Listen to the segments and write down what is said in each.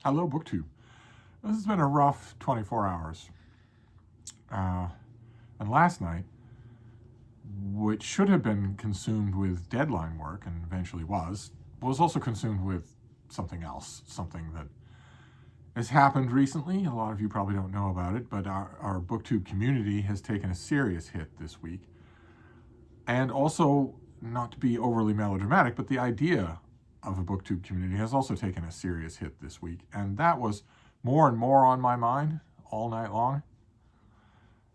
Hello, Booktube. This has been a rough 24 hours. And last night, which should have been consumed with deadline work, and eventually was also consumed with something else, something that has happened recently. A lot of you probably don't know about it, but our Booktube community has taken a serious hit this week. And also, not to be overly melodramatic, but the idea of a Booktube community has also taken a serious hit this week. And that was more and more on my mind all night long.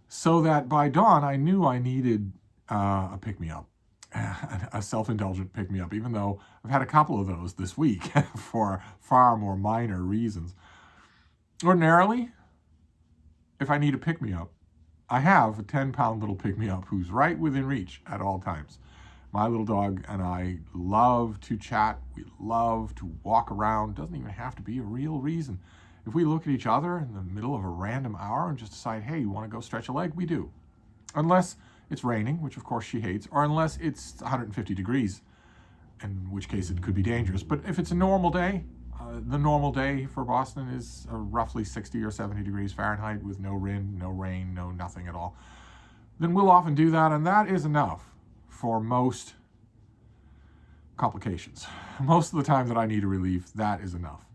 So that by dawn, I knew I needed a pick-me-up, a self-indulgent pick-me-up, even though I've had a couple of those this week for far more minor reasons. Ordinarily, if I need a pick-me-up, I have a 10-pound little pick-me-up who's right within reach at all times. My little dog and I love to chat. We love to walk around. Doesn't even have to be a real reason. If we look at each other in the middle of a random hour and just decide, hey, you want to go stretch a leg? We do. Unless it's raining, which of course she hates, or unless it's 150 degrees, in which case it could be dangerous. But if it's a normal day, the normal day for Boston is roughly 60 or 70 degrees Fahrenheit with no wind, no rain, no nothing at all, then we'll often do that, and that is enough for most complications. Most of the time that I need a relief, that is enough.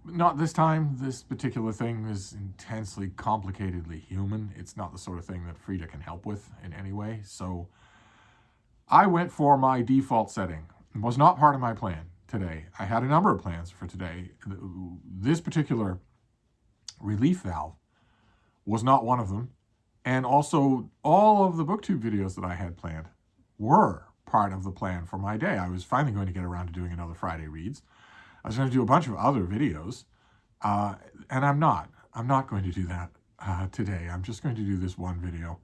Not this time. This particular thing is intensely complicatedly human. It's not the sort of thing that Frida can help with in any way. So I went for my default setting. It was not part of my plan today. I had a number of plans for today. This particular relief valve was not one of them. And also, all of the Booktube videos that I had planned were part of the plan for my day. I was finally going to get around to doing another Friday Reads. I was going to do a bunch of other videos, and I'm not. I'm not going to do that today. I'm just going to do this one video.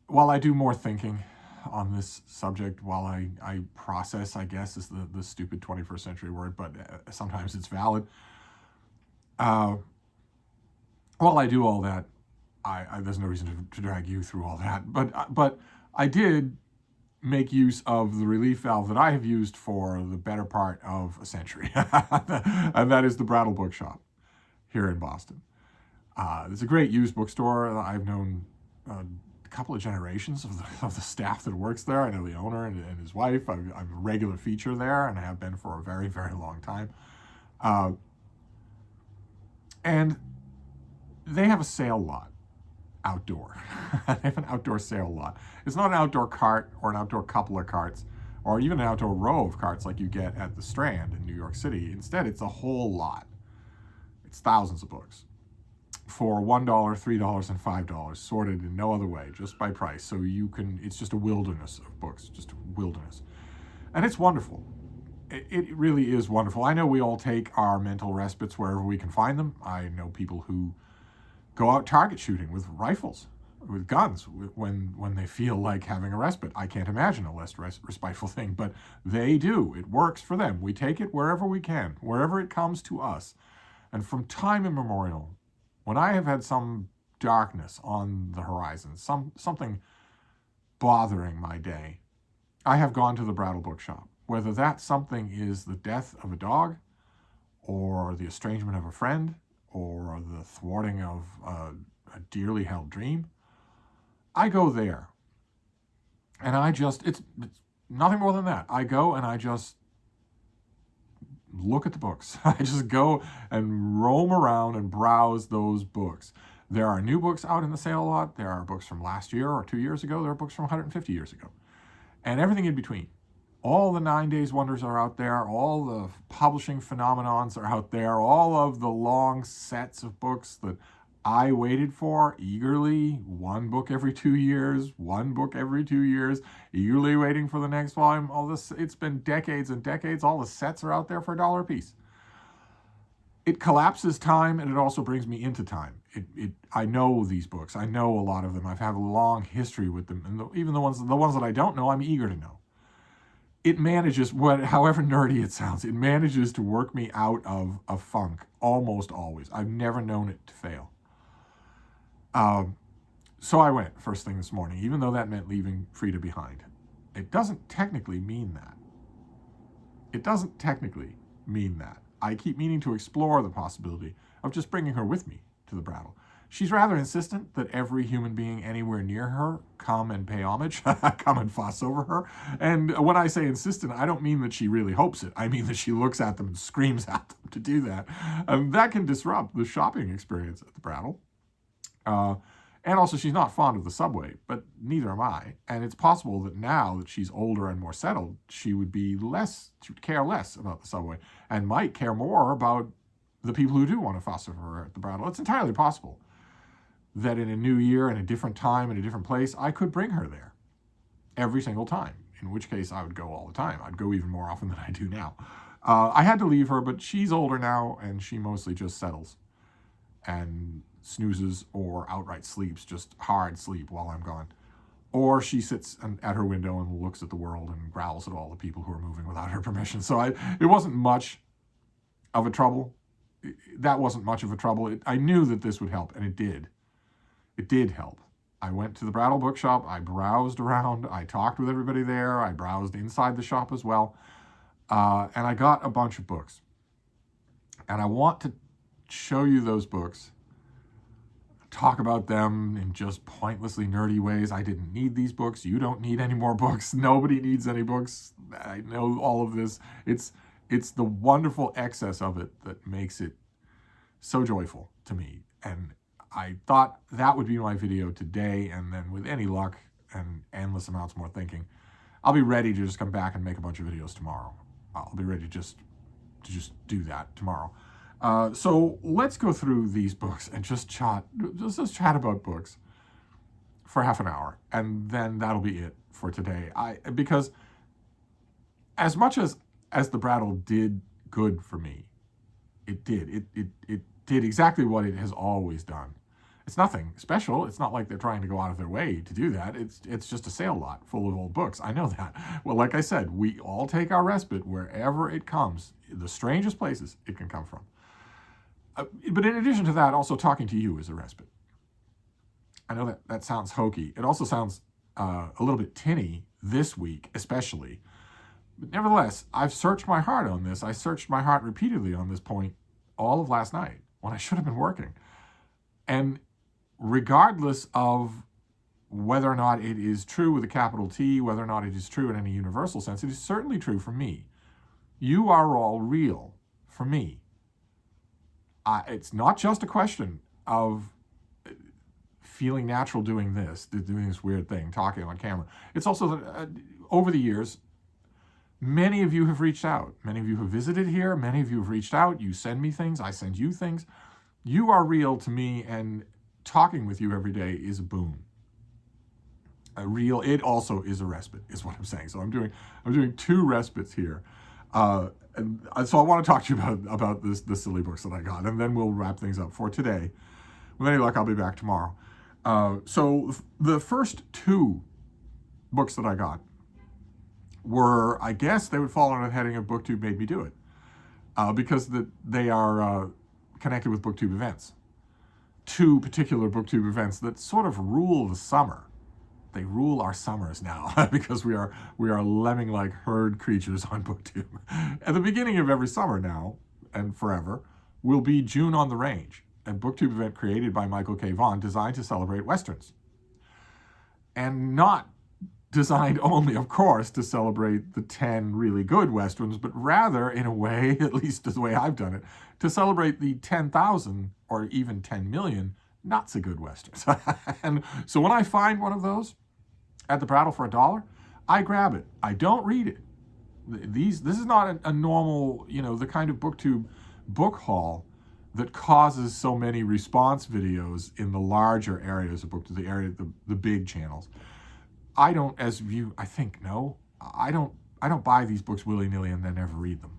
While I do more thinking on this subject, while I process, I guess, is the stupid 21st century word, but sometimes it's valid. While I do all that, there's no reason to drag you through all that. But I did make use of the relief valve that I have used for the better part of a century, and that is the Brattle Bookshop here in Boston. It's a great used bookstore. I've known a couple of generations of the staff that works there. I know the owner and his wife. I'm a regular feature there, and I have been for a very, very long time. And they have a sale lot outdoor. They have an outdoor sale lot. It's not an outdoor cart or an outdoor couple of carts or even an outdoor row of carts like you get at the Strand in New York City. Instead, it's a whole lot. It's thousands of books for $1, $3, and $5, sorted in no other way, just by price. So you can, it's just a wilderness of books, just a wilderness. And it's wonderful. It really is wonderful. I know we all take our mental respites wherever we can find them. I know people who go out target shooting with rifles, with guns, when they feel like having a respite. I can't imagine a less respiteful thing, but they do. It works for them. We take it wherever we can, wherever it comes to us. And from time immemorial, when I have had some darkness on the horizon, something bothering my day, I have gone to the Brattle Bookshop. Whether that something is the death of a dog, or the estrangement of a friend, or the thwarting of a dearly held dream, I go there. And it's nothing more than that. I go and I just look at the books. I just go and roam around and browse those books. There are new books out in the sale lot. There are books from last year or 2 years ago. There are books from 150 years ago. And everything in between. All the 9 Days Wonders are out there. All the publishing phenomenons are out there. All of the long sets of books that I waited for eagerly. One book every 2 years. One book every 2 years. Eagerly waiting for the next volume. All this, it's been decades and decades. All the sets are out there for $1 a piece. It collapses time, and it also brings me into time. I know these books. I know a lot of them. I've had a long history with them. And even the ones that I don't know, I'm eager to know. It manages, however nerdy it sounds, it manages to work me out of a funk almost always. I've never known it to fail. So I went first thing this morning, even though that meant leaving Frida behind. It doesn't technically mean that. It doesn't technically mean that. I keep meaning to explore the possibility of just bringing her with me to the Brattle. She's rather insistent that every human being anywhere near her come and pay homage, come and fuss over her. And when I say insistent, I don't mean that she really hopes it. I mean that she looks at them and screams at them to do that. That can disrupt the shopping experience at the Brattle. And also, she's not fond of the subway, but neither am I. And it's possible that now that she's older and more settled, she would care less about the subway and might care more about the people who do want to fuss over her at the Brattle. It's entirely possible that in a new year, in a different time, in a different place, I could bring her there every single time, in which case I would go all the time. I'd go even more often than I do now. I had to leave her, but she's older now, and she mostly just settles and snoozes or outright sleeps, just hard sleep while I'm gone. Or she sits at her window and looks at the world and growls at all the people who are moving without her permission. So it wasn't much of a trouble. That wasn't much of a trouble. I knew that this would help, and it did. It did help. I went to the Brattle Bookshop. I browsed around. I talked with everybody there. I browsed inside the shop as well. And I got a bunch of books. And I want to show you those books, talk about them in just pointlessly nerdy ways. I didn't need these books. You don't need any more books. Nobody needs any books. I know all of this. It's the wonderful excess of it that makes it so joyful to me. And I thought that would be my video today, and then with any luck and endless amounts more thinking, I'll be ready to just come back and make a bunch of videos tomorrow. I'll be ready to just do that tomorrow. So let's go through these books and just chat about books for half an hour, and then that'll be it for today. Because as much as the Brattle did good for me, it did exactly what it has always done. It's nothing special. It's not like they're trying to go out of their way to do that. It's just a sale lot full of old books. I know that. Well, like I said, we all take our respite wherever it comes, the strangest places it can come from. But in addition to that, also talking to you is a respite. I know that sounds hokey. It also sounds a little bit tinny this week, especially. But nevertheless, I've searched my heart on this. I searched my heart repeatedly on this point all of last night when I should have been working. And regardless of whether or not it is true with a capital T, whether or not it is true in any universal sense, it is certainly true for me. You are all real for me. It's not just a question of feeling natural doing this weird thing, talking on camera. It's also that over the years, many of you have reached out. Many of you have visited here. Many of you have reached out. You send me things. I send you things. You are real to me, and talking with you every day is a boon. It also is a respite, is what I'm saying. So I'm doing two respites here. And so I want to talk to you about the silly books that I got, and then we'll wrap things up for today. With any luck, I'll be back tomorrow. So the first two books that I got were, I guess they would fall under the heading of BookTube Made Me Do It, because they are connected with BookTube events. Two particular BookTube events that sort of rule the summer. They rule our summers now because we are lemming-like herd creatures on BookTube. At the beginning of every summer now, and forever, will be June on the Range, a BookTube event created by Michael K. Vaughan designed to celebrate Westerns. And not designed only, of course, to celebrate the 10 really good Westerns, but rather, in a way, at least the way I've done it, to celebrate the 10,000 or even 10 million not so good Westerns. And so when I find one of those at the Brattle for $1, I grab it. I don't read it. This is not a normal, the kind of BookTube book haul that causes so many response videos in the larger areas of BookTube, the big channels. I don't, as you, I think, know, I don't buy these books willy-nilly and then never read them.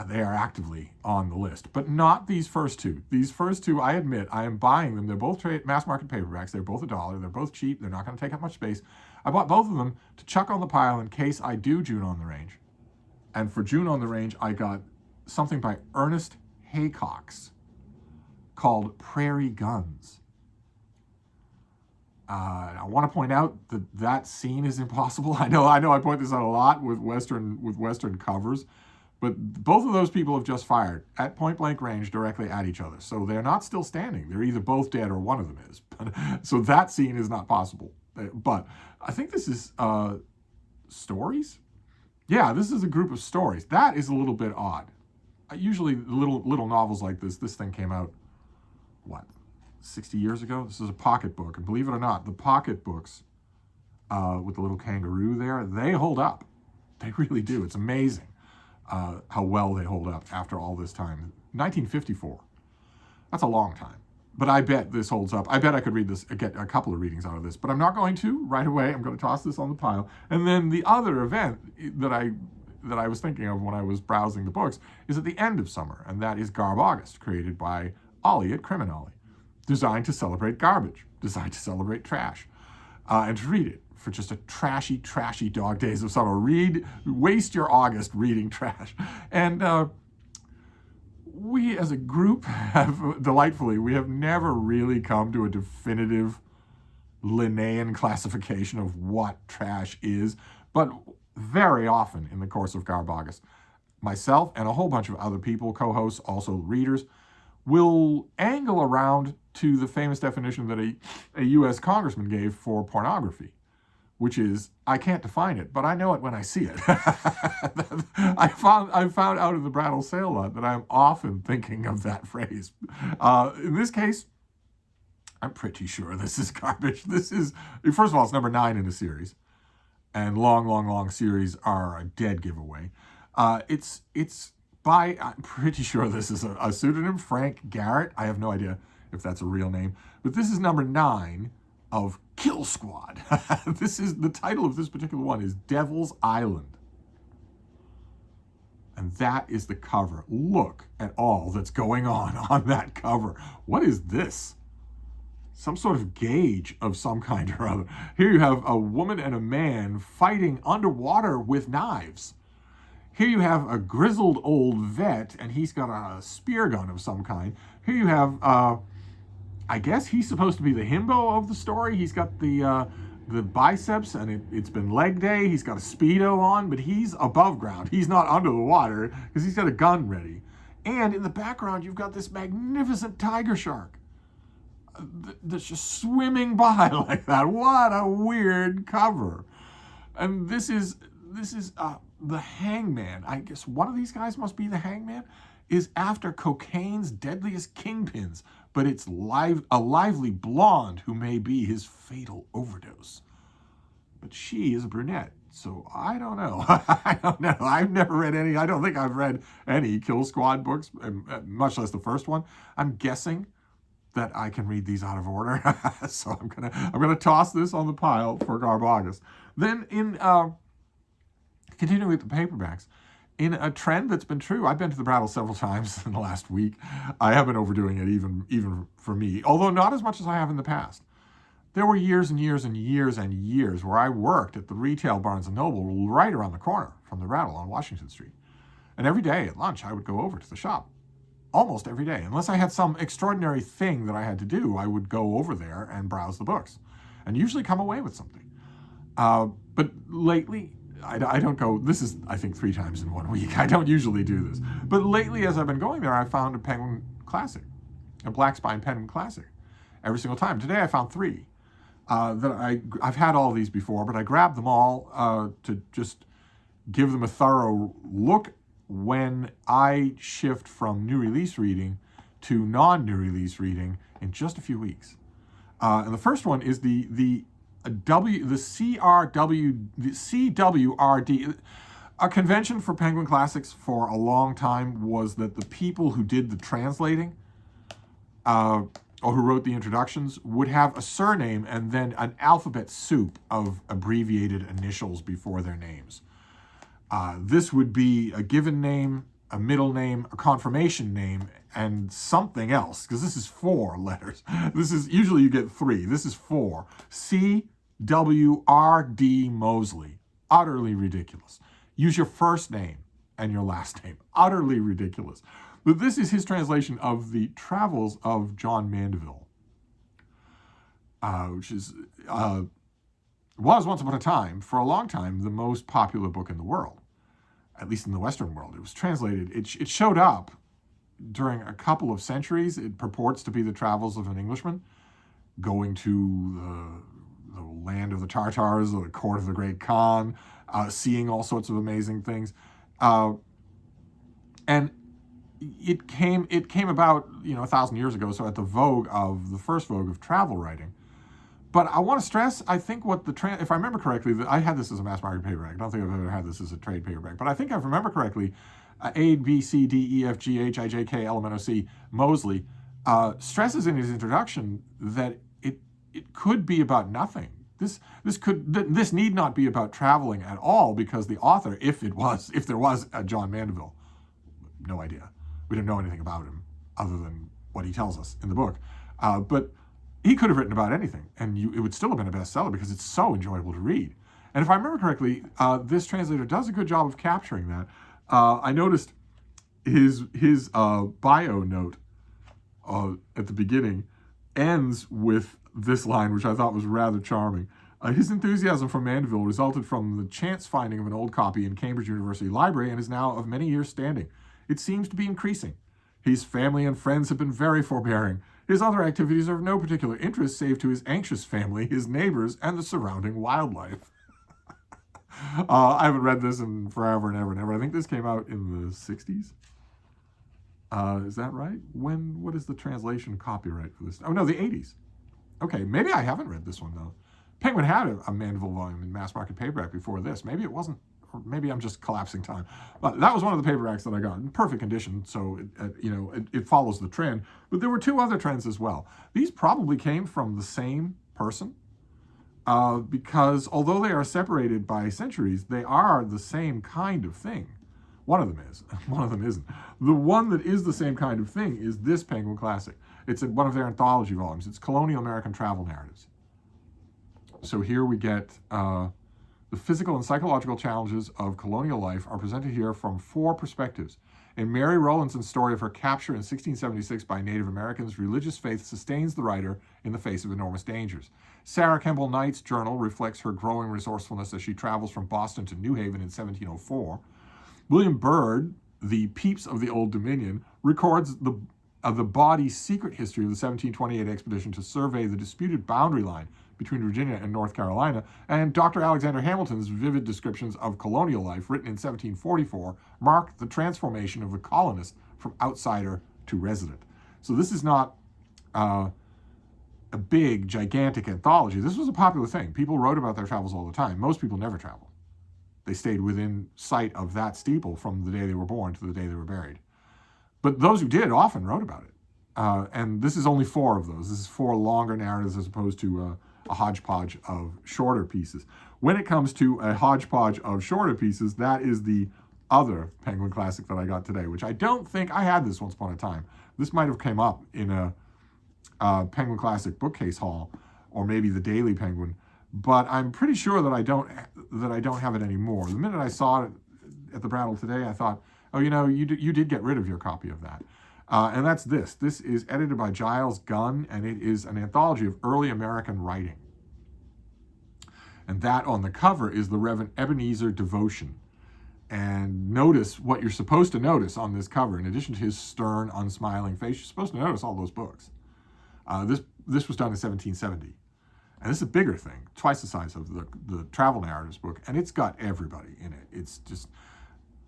They are actively on the list, but not these first two. These first two, I admit, I am buying them. They're both mass market paperbacks. They're both $1. They're both cheap. They're not going to take up much space. I bought both of them to chuck on the pile in case I do June on the Range. And for June on the Range, I got something by Ernest Haycox called Prairie Guns. I want to point out that that scene is impossible. I know I point this out a lot with Western covers, but both of those people have just fired at point blank range directly at each other. So they're not still standing. They're either both dead or one of them is. So that scene is not possible. But I think this is stories. Yeah, this is a group of stories. That is a little bit odd. Usually little novels like this thing came out, what, 60 years ago? This is a pocketbook. And believe it or not, the pocketbooks with the little kangaroo there, they hold up. They really do. It's amazing how well they hold up after all this time. 1954. That's a long time. But I bet this holds up. I bet I could get a couple of readings out of this. But I'm not going to right away. I'm going to toss this on the pile. And then the other event that I was thinking of when I was browsing the books is at the end of summer. And that is Garb August, created by Ollie at Criminale. Designed to celebrate garbage. Designed to celebrate trash. And to read it for just a trashy dog days of summer. Waste your August reading trash. And we as a group we have never really come to a definitive Linnaean classification of what trash is, but very often in the course of Garb August, myself and a whole bunch of other people, co-hosts, also readers, will angle around to the famous definition that a U.S. congressman gave for pornography, which is, I can't define it, but I know it when I see it. I found out in the Brattle Sale lot that I'm often thinking of that phrase. In this case, I'm pretty sure this is garbage. This is, first of all, it's number 9 in the series, and long series are a dead giveaway. I'm pretty sure this is a pseudonym, Frank Garrett. I have no idea if that's a real name, but this is number 9 of Kill Squad. This is the title of this particular one is Devil's Island. And that is the cover. Look at all that's going on that cover. What is this? Some sort of gauge of some kind or other. Here you have a woman and a man fighting underwater with knives. Here you have a grizzled old vet, and he's got a spear gun of some kind. Here you have, I guess he's supposed to be the himbo of the story. He's got the biceps, and it's been leg day. He's got a Speedo on, but he's above ground. He's not under the water because he's got a gun ready. And in the background, you've got this magnificent tiger shark that's just swimming by like that. What a weird cover. And this is the Hangman. I guess one of these guys must be the Hangman, is after cocaine's deadliest kingpins, but it's a lively blonde who may be his fatal overdose. But she is a brunette, so I don't know. I don't know. I've never read any. I don't think I've read any Kill Squad books, much less the first one. I'm guessing that I can read these out of order, so I'm gonna toss this on the pile for Garb August. Then in continuing with the paperbacks, in a trend that's been true, I've been to the Brattle several times in the last week. I have been overdoing it even for me, although not as much as I have in the past. There were years and years and years and years where I worked at the retail Barnes & Noble right around the corner from the Brattle on Washington Street. And every day at lunch, I would go over to the shop. Almost every day. Unless I had some extraordinary thing that I had to do, I would go over there and browse the books. And usually come away with something. But lately, I don't go, this is, I think, 3 times in 1 week. I don't usually do this. But lately, as I've been going there, I found a Penguin Classic. A Black Spine Penguin Classic. Every single time. Today, I found 3. I've had all these before, but I grabbed them all to just give them a thorough look when I shift from new release reading to non-new release reading in just a few weeks. And the first one is the CWRD. A convention for Penguin Classics for a long time was that the people who did the translating or who wrote the introductions would have a surname and then an alphabet soup of abbreviated initials before their names. This would be a given name, a middle name, a confirmation name, and something else, because this is 4 letters. This is, usually you get 3. This is 4. C.W.R.D. Mosley. Utterly ridiculous. Use your first name and your last name. Utterly ridiculous. But this is his translation of the Travels of John Mandeville. which was once upon a time, for a long time, the most popular book in the world, at least in the Western world. It was translated, it showed up during a couple of centuries. It purports to be the travels of an Englishman going to the land of the Tartars, or the court of the great Khan, seeing all sorts of amazing things. And it came about, 1,000 years ago, so at the first vogue of travel writing. But I want to stress, I think if I remember correctly, I had this as a mass market paperback. I don't think I've ever had this as a trade paperback. But I think if I remember correctly, A, B, C, D, E, F, G, H, I, J, K, L, M, N, O, C, Mosley, stresses in his introduction that it could be about nothing. This need not be about traveling at all, because the author, if there was a John Mandeville, no idea. We don't know anything about him other than what he tells us in the book. But he could have written about anything, and it would still have been a bestseller, because it's so enjoyable to read. And if I remember correctly, this translator does a good job of capturing that. I noticed his bio note at the beginning ends with this line, which I thought was rather charming. His enthusiasm for Mandeville resulted from the chance finding of an old copy in Cambridge University Library, and is now of many years standing. It seems to be increasing. His family and friends have been very forbearing. His other activities are of no particular interest, save to his anxious family, his neighbors, and the surrounding wildlife. I haven't read this in forever and ever and ever. I think this came out in the 60s. Is that right? What is the translation copyright for this? Oh, no, the 80s. Okay, maybe I haven't read this one, though. Penguin had a Mandeville volume in mass market paperback before this. Maybe it wasn't, or maybe I'm just collapsing time. But that was one of the paperbacks that I got in perfect condition, so it follows the trend. But there were two other trends as well. These probably came from the same person, because although they are separated by centuries, they are the same kind of thing. One of them is, one of them isn't. The one that is the same kind of thing is this Penguin Classic. It's in one of their anthology volumes. It's Colonial American Travel Narratives. So here we get the physical and psychological challenges of colonial life are presented here from 4 perspectives. In Mary Rowlandson's story of her capture in 1676 by Native Americans, religious faith sustains the writer in the face of enormous dangers. Sarah Kemble Knight's journal reflects her growing resourcefulness as she travels from Boston to New Haven in 1704. William Byrd, the Pepys of the Old Dominion, records the body's secret history of the 1728 expedition to survey the disputed boundary line between Virginia and North Carolina, and Dr. Alexander Hamilton's vivid descriptions of colonial life, written in 1744, mark the transformation of the colonist from outsider to resident. So this is not a big, gigantic anthology. This was a popular thing. People wrote about their travels all the time. Most people never traveled. They stayed within sight of that steeple from the day they were born to the day they were buried. But those who did often wrote about it. And this is only 4 of those. This is 4 longer narratives as opposed to a hodgepodge of shorter pieces. When it comes to a hodgepodge of shorter pieces, that is the other Penguin Classic that I got today, which I don't think I had this once upon a time. This might have come up in a Penguin Classic bookcase haul, or maybe the Daily Penguin, but I'm pretty sure that I don't have it anymore. The minute I saw it at the Brattle today, I thought, oh, you did get rid of your copy of that. And that's this. This is edited by Giles Gunn, and it is an anthology of early American writing. And that on the cover is the Reverend Ebenezer Devotion. And notice what you're supposed to notice on this cover. In addition to his stern, unsmiling face, you're supposed to notice all those books. This was done in 1770. And this is a bigger thing, twice the size of the Travel Narratives book, and it's got everybody in it. It's just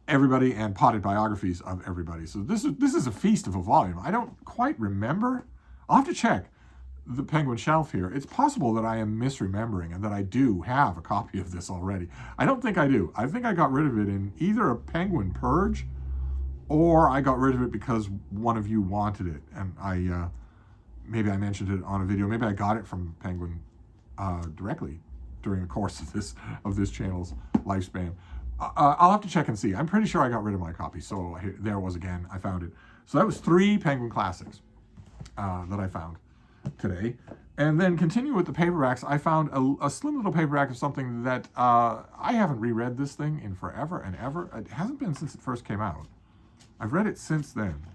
everybody and potted biographies of everybody. So this is a feast of a volume. I don't quite remember. I'll have to check the Penguin shelf here. It's possible that I am misremembering and that I do have a copy of this already. I don't think I do. I think I got rid of it in either a Penguin Purge, or I got rid of it because one of you wanted it, and maybe I mentioned it on a video. Maybe I got it from Penguin directly during the course of this channel's lifespan. I'll have to check and see. I'm pretty sure I got rid of my copy. So there it was again. I found it. So that was 3 Penguin Classics that I found today. And then continue with the paperbacks. I found a slim little paperback of something that I haven't reread this thing in forever and ever. It hasn't been since it first came out. I've read it since then.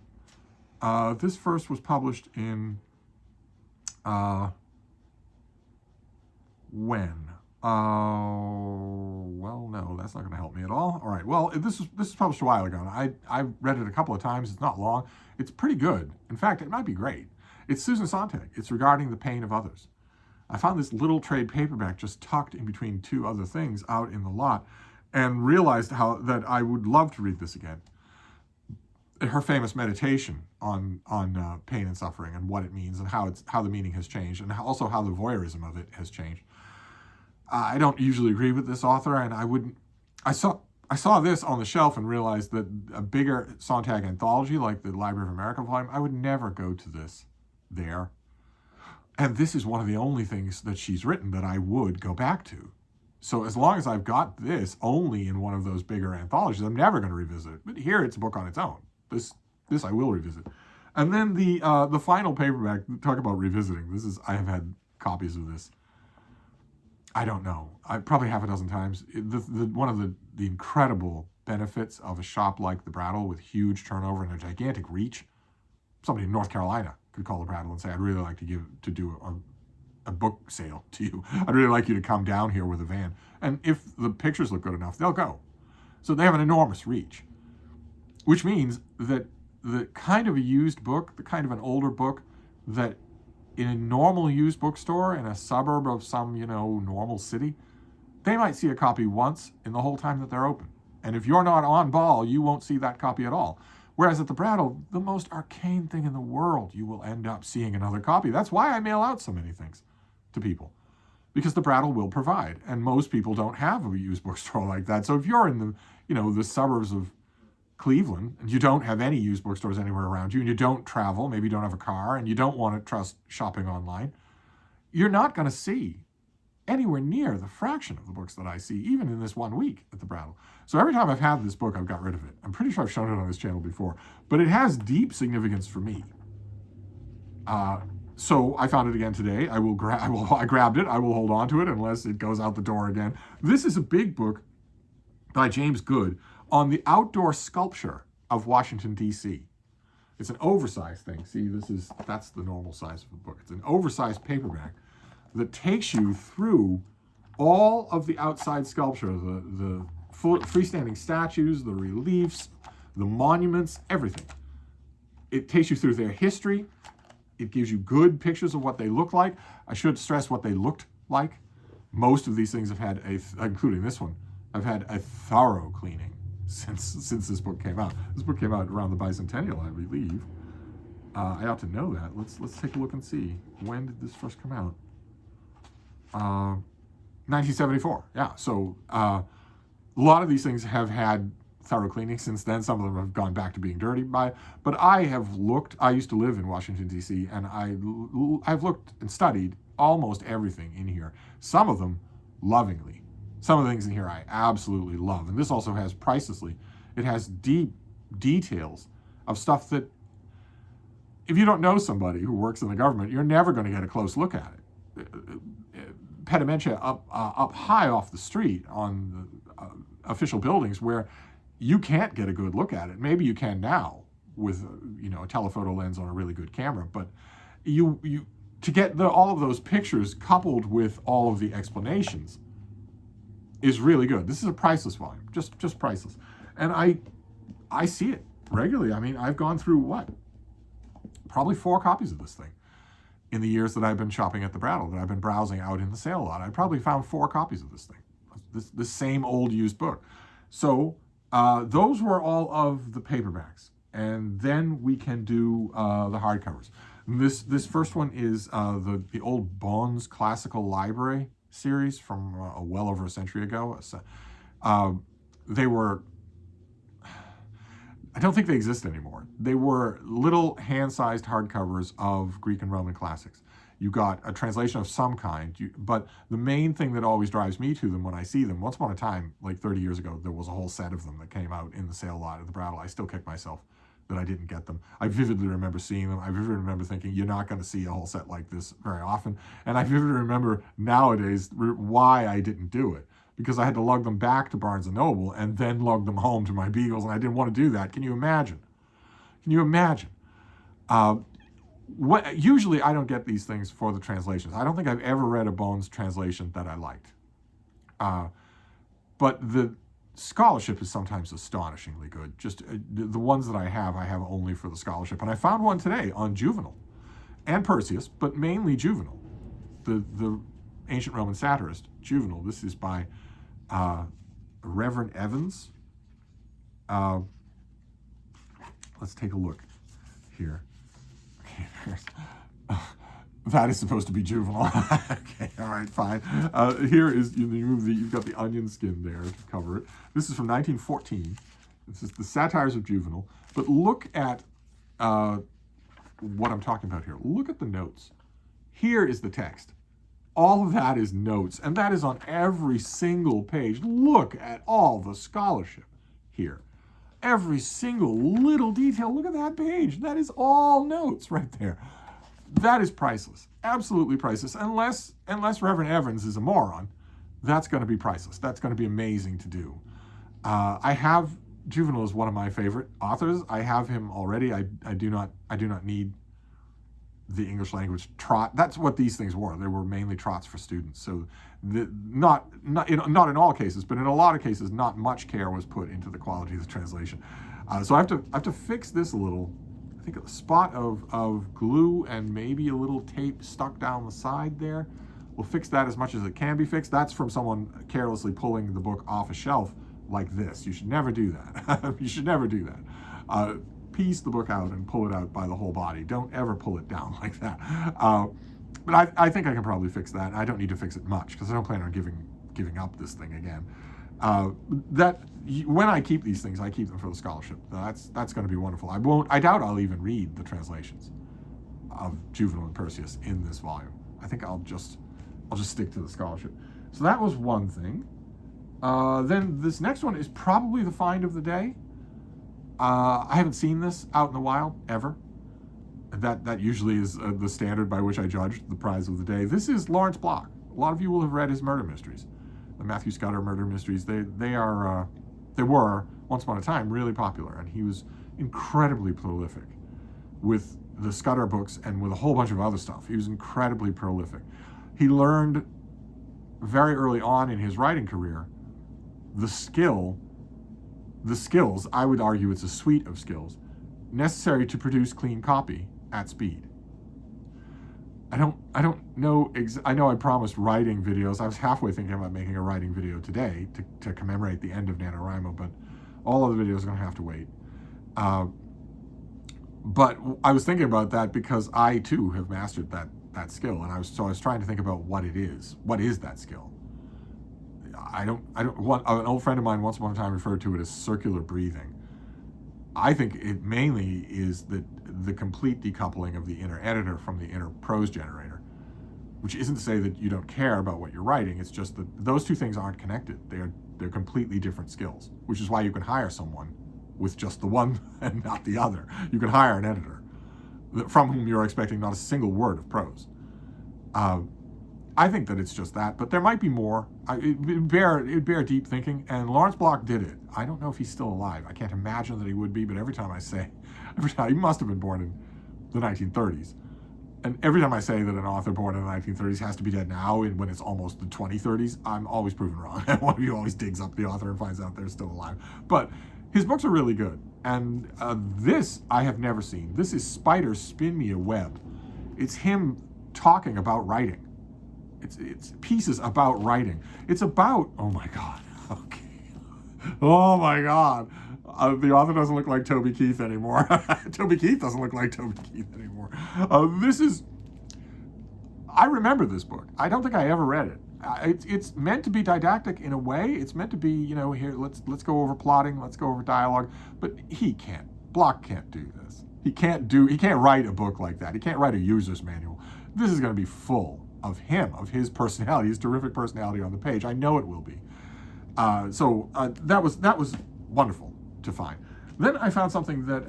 This first was published in When? Well, no, that's not going to help me at all. All right. Well, this is published a while ago. I read it a couple of times. It's not long. It's pretty good. In fact, it might be great. It's Susan Sontag. It's regarding the pain of others. I found this little trade paperback just tucked in between two other things out in the lot, and realized how that I would love to read this again. Her famous meditation on pain and suffering and what it means and how the meaning has changed, and also how the voyeurism of it has changed. I don't usually agree with this author, and I saw this on the shelf and realized that a bigger Sontag anthology like the Library of America volume, I would never go to this there. And this is one of the only things that she's written that I would go back to. So as long as I've got this only in one of those bigger anthologies, I'm never going to revisit it. But here it's a book on its own. This I will revisit. And then the final paperback, talk about revisiting. I have had copies of this. I don't know. Probably half a dozen times. One of the incredible benefits of a shop like the Brattle with huge turnover and a gigantic reach. Somebody in North Carolina could call the Brattle and say, "I'd really like to do a book sale to you. I'd really like you to come down here with a van." And if the pictures look good enough, they'll go. So they have an enormous reach, which means that the kind of a used book, the kind of an older book that in a normal used bookstore in a suburb of some, normal city, they might see a copy once in the whole time that they're open. And if you're not on ball, you won't see that copy at all. Whereas at the Brattle, the most arcane thing in the world, you will end up seeing another copy. That's why I mail out so many things to people, because the Brattle will provide. And most people don't have a used bookstore like that. So if you're in the suburbs of Cleveland, and you don't have any used bookstores anywhere around you, and you don't travel, maybe you don't have a car, and you don't want to trust shopping online, you're not going to see anywhere near the fraction of the books that I see, even in this 1 week at the Brattle. So every time I've had this book, I've got rid of it. I'm pretty sure I've shown it on this channel before, but it has deep significance for me. So I found it again today. I grabbed it. I will hold on to it unless it goes out the door again. This is a big book by James Good on the outdoor sculpture of Washington, D.C. It's an oversized thing. See, that's the normal size of the book. It's an oversized paperback that takes you through all of the outside sculpture, the freestanding statues, the reliefs, the monuments, everything. It takes you through their history. It gives you good pictures of what they look like. I should stress what they looked like. Most of these things have had including this one, have had a thorough cleaning since this book came out. This book came out around the bicentennial, I believe. I ought to know that. Let's take a look and see. When did this first come out? 1974. Yeah. So a lot of these things have had thorough cleaning since then. Some of them have gone back to being dirty but I have looked. I used to live in Washington, D.C., and I've looked and studied almost everything in here. Some of them lovingly. Some of the things in here I absolutely love. And this also has, pricelessly, it has deep details of stuff that if you don't know somebody who works in the government, you're never going to get a close look at it. Pedimenta up high off the street on the, official buildings where you can't get a good look at it. Maybe you can now with a telephoto lens on a really good camera, but you to get all of those pictures coupled with all of the explanations is really good. This is a priceless volume, just priceless. And I see it regularly. I mean, I've gone through probably 4 copies of this thing in the years that I've been shopping at the Brattle, that I've been browsing out in the sale lot. I probably found 4 copies of this thing, this same old used book. So those were all of the paperbacks, and then we can do the hardcovers. This first one is the old Bones Classical Library series from well over a century ago. They were, I don't think they exist anymore. They were little hand-sized hardcovers of Greek and Roman classics. You got a translation of some kind, but the main thing that always drives me to them when I see them, once upon a time, like 30 years ago, there was a whole set of them that came out in the sale lot at the Brattle. I still kick myself that I didn't get them. I vividly remember seeing them. I vividly remember thinking, you're not going to see a whole set like this very often. And I vividly remember nowadays why I didn't do it, because I had to lug them back to Barnes & Noble and then lug them home to my Beagles, and I didn't want to do that. Can you imagine? Can you imagine? Usually I don't get these things for the translations. I don't think I've ever read a Bones translation that I liked. But the scholarship is sometimes astonishingly good. Just the ones that I have only for the scholarship. And I found one today on Juvenal and Perseus, but mainly Juvenal, the ancient Roman satirist, Juvenal. This is by Reverend Evans. Let's take a look here. Okay, that is supposed to be Juvenal. Okay, all right, fine. Here is, you've got the onion skin there to cover it. This is from 1914. This is the Satires of Juvenal. But look at what I'm talking about here. Look at the notes. Here is the text. All of that is notes, and that is on every single page. Look at all the scholarship here. Every single little detail. Look at that page. That is all notes right there. That is priceless. Absolutely priceless. Unless Reverend Evans is a moron, that's going to be priceless. That's going to be amazing to do. I have Juvenal as one of my favorite authors. I have him already. I do not need the English language trot. That's what these things were. They were mainly trots for students. So not in all cases, but in a lot of cases, not much care was put into the quality of the translation. So I have to fix this a little. I think a spot of glue and maybe a little tape stuck down the side there. We'll fix that as much as it can be fixed. That's from someone carelessly pulling the book off a shelf like this. You should never do that. You should never do that. Piece the book out and pull it out by the whole body. Don't ever pull it down like that. But I think I can probably fix that. I don't need to fix it much because I don't plan on giving up this thing again. When I keep these things, I keep them for the scholarship. That's going to be wonderful. I doubt I'll even read the translations of Juvenal and Perseus in this volume. I think I'll just stick to the scholarship. So that was one thing. Then this next one is probably the find of the day. I haven't seen this out in the wild ever. That usually is the standard by which I judge the prize of the day. This is Lawrence Block. A lot of you will have read his murder mysteries, the Matthew Scudder murder mysteries. They were once upon a time really popular, and he was incredibly prolific with the Scudder books and with a whole bunch of other stuff. He was incredibly prolific. He learned very early on in his writing career the skills, I would argue it's a suite of skills, necessary to produce clean copy at speed. I don't know, I know I promised writing videos. I was halfway thinking about making a writing video today to commemorate the end of NaNoWriMo, but all of the videos are going to have to wait. But I was thinking about that because I too have mastered that skill, and I was trying to think about what it is. What is that skill? An old friend of mine once upon a time referred to it as circular breathing. I think it mainly is the complete decoupling of the inner editor from the inner prose generator, which isn't to say that you don't care about what you're writing. It's just that those two things aren't connected. They're completely different skills, which is why you can hire someone with just the one and not the other. You can hire an editor from whom you're expecting not a single word of prose. I think that it's just that, but there might be more. It'd bear deep thinking, and Lawrence Block did it. I don't know if he's still alive. I can't imagine that he would be, but every time he must have been born in the 1930s. And every time I say that an author born in the 1930s has to be dead now, and when it's almost the 2030s, I'm always proven wrong. One of you always digs up the author and finds out they're still alive. But his books are really good. And this I have never seen. This is Spider Spin Me a Web. It's him talking about writing. It's pieces about writing. It's about, oh my God, okay. Oh my God. The author doesn't look like Toby Keith anymore. Toby Keith doesn't look like Toby Keith anymore. I remember this book. I don't think I ever read it. It's meant to be didactic in a way. It's meant to be, here, let's go over plotting, let's go over dialogue, but Block can't do this. He can't write a book like that. He can't write a user's manual. This is going to be full of him, of his personality, his terrific personality on the page. I know it will be. So that was wonderful to find. Then I found something that,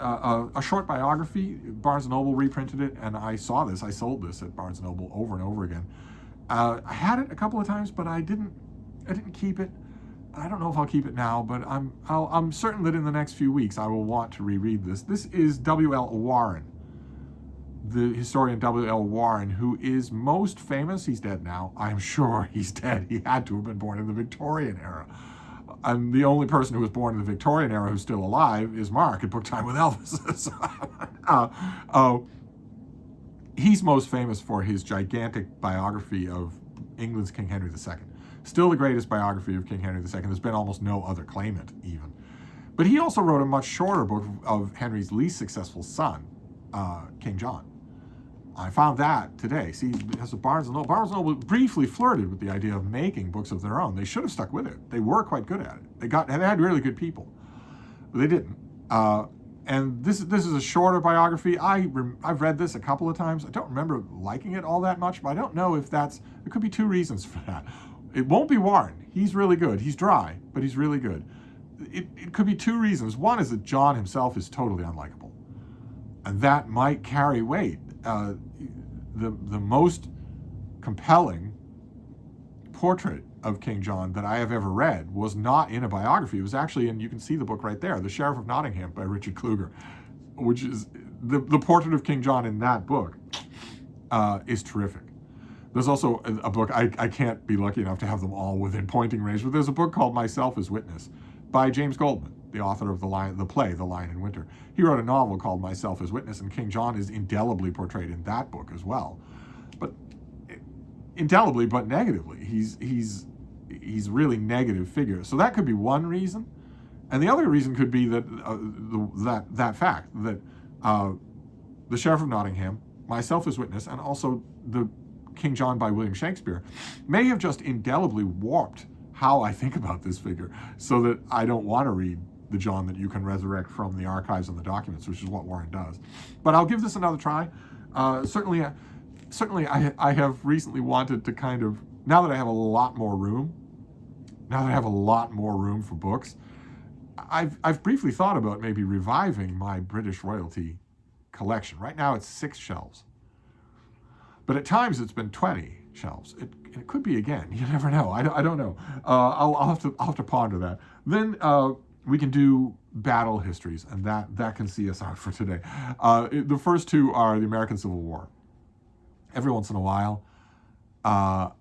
a short biography, Barnes & Noble reprinted it, and I sold this at Barnes & Noble over and over again. I had it a couple of times, but I didn't keep it. I don't know if I'll keep it now, but I'm certain that in the next few weeks I will want to reread this. This is W.L. Warren. the historian W.L. Warren, who is most famous, he's dead now, I'm sure he's dead, he had to have been born in the Victorian era. And the only person who was born in the Victorian era who's still alive is Mark at Book Time with Elvis. So, he's most famous for his gigantic biography of England's King Henry II. Still the greatest biography of King Henry II. There's been almost no other claimant, even. But he also wrote a much shorter book of Henry's least successful son, King John. I found that today. See, because of Barnes & Noble. Barnes & Noble briefly flirted with the idea of making books of their own. They should have stuck with it. They were quite good at it. They had really good people. But they didn't. And this is a shorter biography. I've read this a couple of times. I don't remember liking it all that much, but I don't know if there could be two reasons for that. It won't be Warren. He's really good. He's dry, but he's really good. It could be two reasons. One is that John himself is totally unlikable. And that might carry weight. The most compelling portrait of King John that I have ever read was not in a biography. It was actually in, you can see the book right there, The Sheriff of Nottingham by Richard Kluger, which is the portrait of King John in that book is terrific. There's also a book, I can't be lucky enough to have them all within pointing range, but there's a book called Myself as Witness by James Goldman, the author of the play, The Lion in Winter. He wrote a novel called Myself as Witness, and King John is indelibly portrayed in that book as well. But indelibly, but negatively. He's really negative figure. So that could be one reason. And the other reason could be that that fact that The Sheriff of Nottingham, Myself as Witness, and also the King John by William Shakespeare may have just indelibly warped how I think about this figure, so that I don't want to read the John that you can resurrect from the archives and the documents, which is what Warren does. But I'll give this another try. Certainly I have recently wanted to kind of, now that I have a lot more room for books, I've briefly thought about maybe reviving my British royalty collection. Right now it's 6 shelves. But at times it's been 20 shelves. It could be again. You never know. I don't know. I'll have to ponder that. Then we can do battle histories, and that can see us out for today. The first two are the American Civil War. Every once in a while, I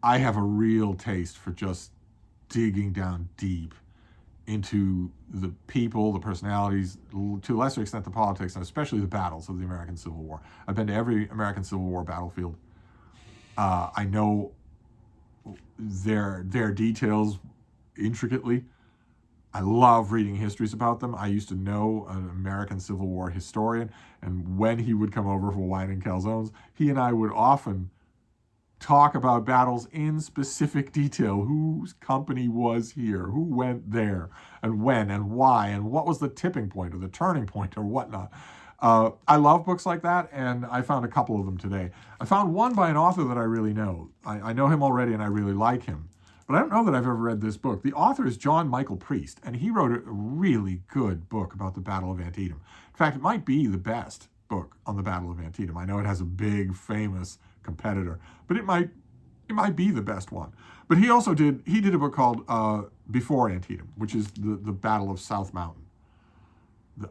have a real taste for just digging down deep into the people, the personalities, to a lesser extent the politics, and especially the battles of the American Civil War. I've been to every American Civil War battlefield. I know their details intricately. I love reading histories about them. I used to know an American Civil War historian, and when he would come over for wine and calzones, he and I would often talk about battles in specific detail. Whose company was here, who went there, and when, and why, and what was the tipping point or the turning point or whatnot. I love books like that, and I found a couple of them today. I found one by an author that I really know. I know him already, and I really like him. But I don't know that I've ever read this book. The author is John Michael Priest, and he wrote a really good book about the Battle of Antietam. In fact, it might be the best book on the Battle of Antietam. I know it has a big, famous competitor, but it might be the best one. But he also did a book called Before Antietam, which is the Battle of South Mountain.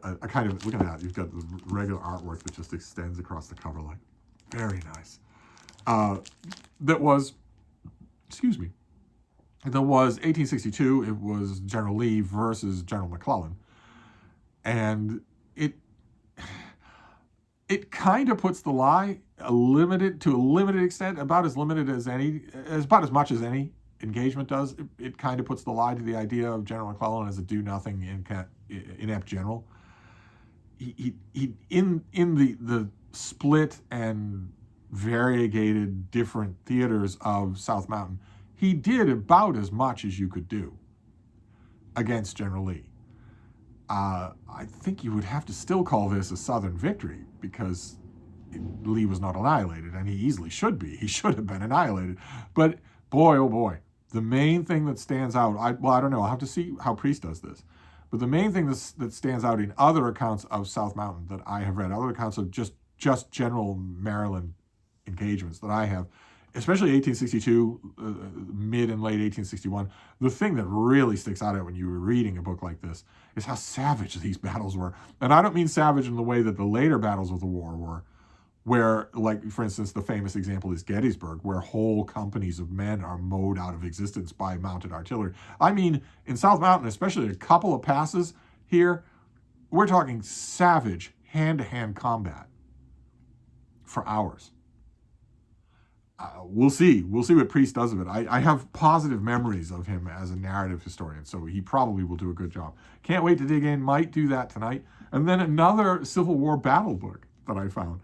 A kind of, look at that, you've got the regular artwork that just extends across the cover line. Very nice. That was 1862. It was General Lee versus General McClellan. And it kind of puts the lie to a limited extent, about as much as any engagement does. It kind of puts the lie to the idea of General McClellan as a do-nothing, inept general. He in the split and variegated different theaters of South Mountain, he did about as much as you could do against General Lee. I think you would have to still call this a Southern victory, because Lee was not annihilated, and he easily should be. He should have been annihilated. But boy, oh boy, the main thing that stands out, I don't know, I'll have to see how Priest does this, but the main thing that stands out in other accounts of South Mountain that I have read, other accounts of just general Maryland engagements that I have, especially 1862, mid and late 1861, the thing that really sticks out when you were reading a book like this is how savage these battles were. And I don't mean savage in the way that the later battles of the war were, where, like, for instance, the famous example is Gettysburg, where whole companies of men are mowed out of existence by mounted artillery. I mean, in South Mountain, especially a couple of passes here, we're talking savage hand-to-hand combat for hours. We'll see. We'll see what Priest does of it. I have positive memories of him as a narrative historian, so he probably will do a good job. Can't wait to dig in. Might do that tonight. And then another Civil War battle book that I found.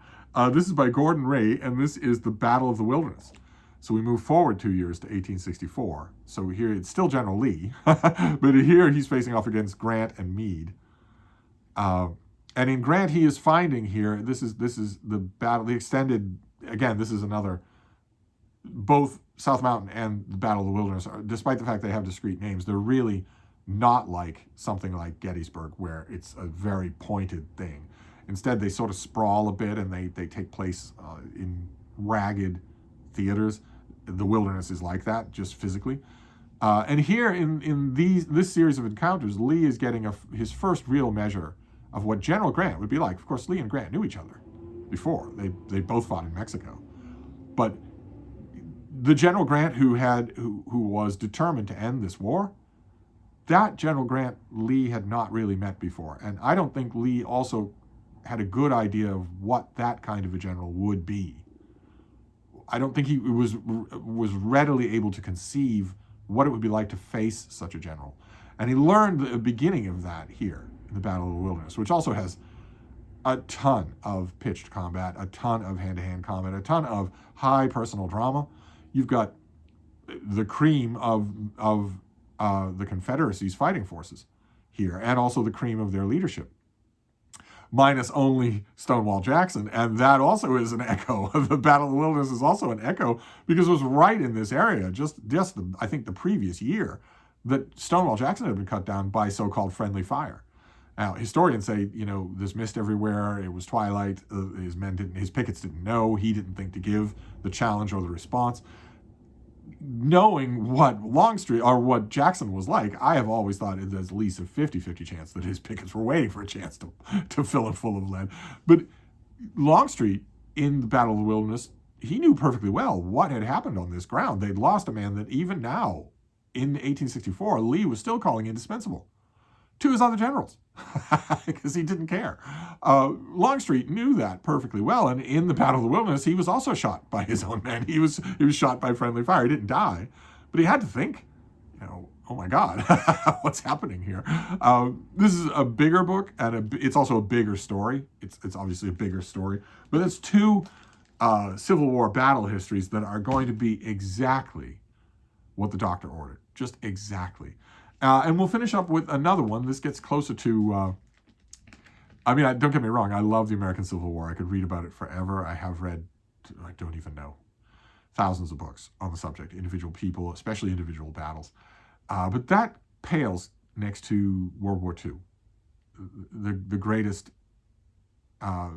This is by Gordon Ray, and this is The Battle of the Wilderness. So we move forward 2 years to 1864. So here it's still General Lee, but here he's facing off against Grant and Meade. And in Grant, he is finding here, this is the battle, the extended, again, this is another, both South Mountain and the Battle of the Wilderness, despite the fact they have discrete names, they're really not like something like Gettysburg, where it's a very pointed thing. Instead, they sort of sprawl a bit, and they take place in ragged theaters. The Wilderness is like that, just physically. And here in this series of encounters, Lee is getting his first real measure of what General Grant would be like. Of course, Lee and Grant knew each other before. They both fought in Mexico. But the General Grant who was determined to end this war, that General Grant Lee had not really met before. And I don't think Lee also had a good idea of what that kind of a general would be. I don't think he was readily able to conceive what it would be like to face such a general. And he learned the beginning of that here in the Battle of the Wilderness, which also has a ton of pitched combat, a ton of hand-to-hand combat, a ton of high personal drama. You've got the cream of the Confederacy's fighting forces here, and also the cream of their leadership, minus only Stonewall Jackson. And that also is an echo. The Battle of the Wilderness is also an echo, because it was right in this area, I think the previous year, that Stonewall Jackson had been cut down by so-called friendly fire. Now, historians say, there's mist everywhere. It was twilight. His pickets didn't know. He didn't think to give the challenge or the response. Knowing what Longstreet or what Jackson was like, I have always thought there's at least a 50-50 chance that his pickets were waiting for a chance to fill it full of lead. But Longstreet, in the Battle of the Wilderness, he knew perfectly well what had happened on this ground. They'd lost a man that even now, in 1864, Lee was still calling indispensable to his other generals, because he didn't care. Longstreet knew that perfectly well, and in the Battle of the Wilderness, he was also shot by his own men. He was shot by friendly fire. He didn't die, but he had to think, oh my God, what's happening here? This is a bigger book, and it's also a bigger story. It's obviously a bigger story, but it's two Civil War battle histories that are going to be exactly what the doctor ordered, just exactly. And we'll finish up with another one. This gets closer to, don't get me wrong, I love the American Civil War. I could read about it forever. I have read, I don't even know, thousands of books on the subject, individual people, especially individual battles. But that pales next to World War II, the greatest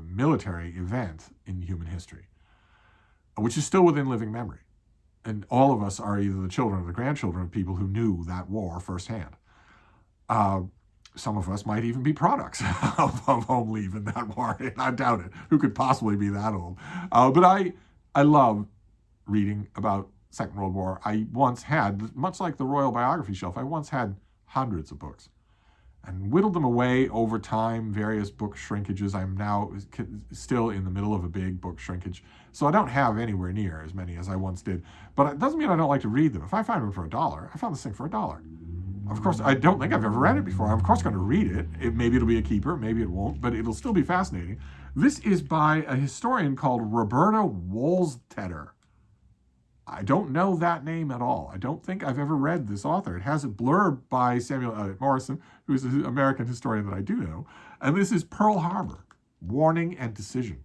military event in human history, which is still within living memory. And all of us are either the children or the grandchildren of people who knew that war firsthand. Some of us might even be products of home leave in that war. I doubt it. Who could possibly be that old? But I love reading about Second World War. I once had, much like the Royal Biography Shelf, I once had hundreds of books and whittled them away over time, various book shrinkages. I'm now still in the middle of a big book shrinkage, so I don't have anywhere near as many as I once did. But it doesn't mean I don't like to read them. If I find them for $1, I found this thing for $1. Of course, I don't think I've ever read it before. I'm of course going to read it. Maybe it'll be a keeper, maybe it won't, but it'll still be fascinating. This is by a historian called Roberta Wohlstetter. I don't know that name at all. I don't think I've ever read this author. It has a blurb by Samuel Eliot Morison, who's an American historian that I do know. And this is Pearl Harbor, Warning and Decision.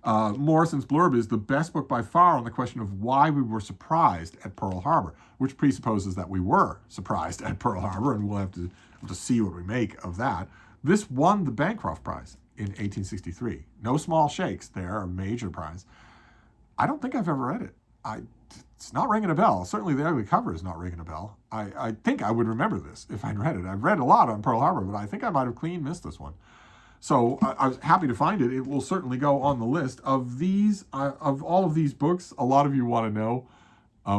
Morison's blurb is the best book by far on the question of why we were surprised at Pearl Harbor, which presupposes that we were surprised at Pearl Harbor, and we'll have to see what we make of that. This won the Bancroft Prize in 1863. No small shakes there, a major prize. I don't think I've ever read it. It's not ringing a bell. Certainly the ugly cover is not ringing a bell. I think I would remember this if I'd read it. I've read a lot on Pearl Harbor, but I think I might have clean missed this one. So I was happy to find it. It will certainly go on the list of these, of all of these books. A lot of you want to know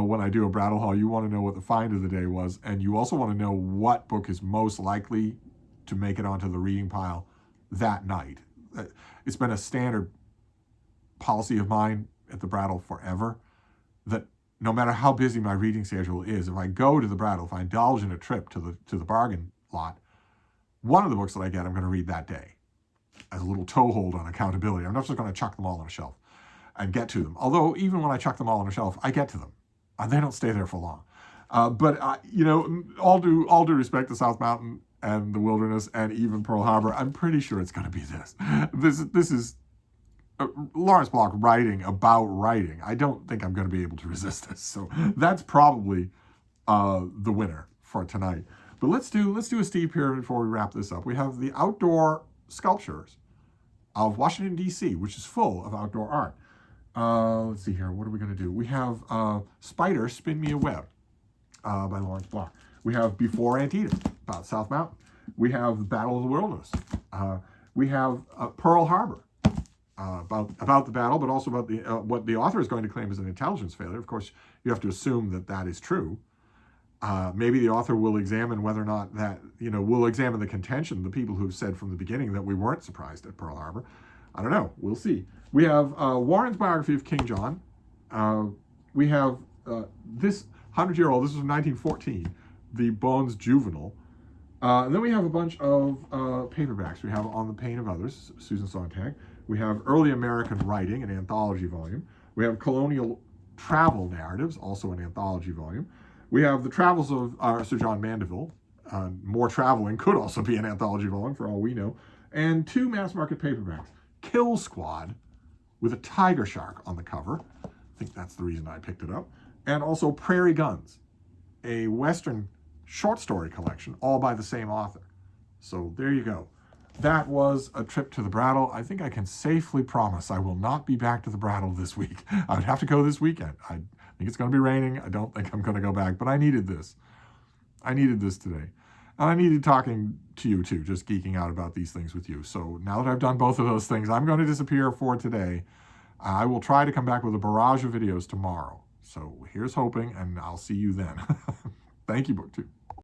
when I do a Brattle Haul, you want to know what the find of the day was. And you also want to know what book is most likely to make it onto the reading pile that night. It's been a standard policy of mine at the Brattle forever that no matter how busy my reading schedule is, if I go to the Brattle, if I indulge in a trip to the bargain lot, one of the books that I get, I'm going to read that day as a little toehold on accountability. I'm not just going to chuck them all on a shelf and get to them. Although even when I chuck them all on a shelf, I get to them. They don't stay there for long. You know, all due respect to South Mountain and the Wilderness and even Pearl Harbor, I'm pretty sure it's going to be this. This is Lawrence Block writing about writing. I don't think I'm going to be able to resist this. So that's probably the winner for tonight. But let's do a Steve here before we wrap this up. We have the outdoor sculptures of Washington, D.C., which is full of outdoor art. Let's see here. What are we going to do? We have Spider, Spin Me a Web by Lawrence Block. We have Before Antietam, about South Mountain. We have the Battle of the Wilderness. We have Pearl Harbor, about the battle, but also about the what the author is going to claim is an intelligence failure. Of course, you have to assume that that is true. Maybe the author will examine whether or not that, will examine the contention, the people who've said from the beginning that we weren't surprised at Pearl Harbor. I don't know. We'll see. We have Warren's biography of King John. We have this 100-year-old, this is from 1914, the Bones Juvenile. And then we have a bunch of paperbacks. We have On the Pain of Others, Susan Sontag. We have Early American Writing, an anthology volume. We have Colonial Travel Narratives, also an anthology volume. We have the Travels of Sir John Mandeville. More Traveling could also be an anthology volume, for all we know. And 2 mass market paperbacks. Kill Squad, with a tiger shark on the cover. I think that's the reason I picked it up. And also Prairie Guns, a Western short story collection, all by the same author. So there you go. That was a trip to the Brattle. I think I can safely promise I will not be back to the Brattle this week. I would have to go this weekend. I think it's going to be raining. I don't think I'm going to go back, but I needed this. I needed this today. And I needed talking to you too, just geeking out about these things with you. So now that I've done both of those things, I'm going to disappear for today. I will try to come back with a barrage of videos tomorrow. So here's hoping, and I'll see you then. Thank you, BookTube.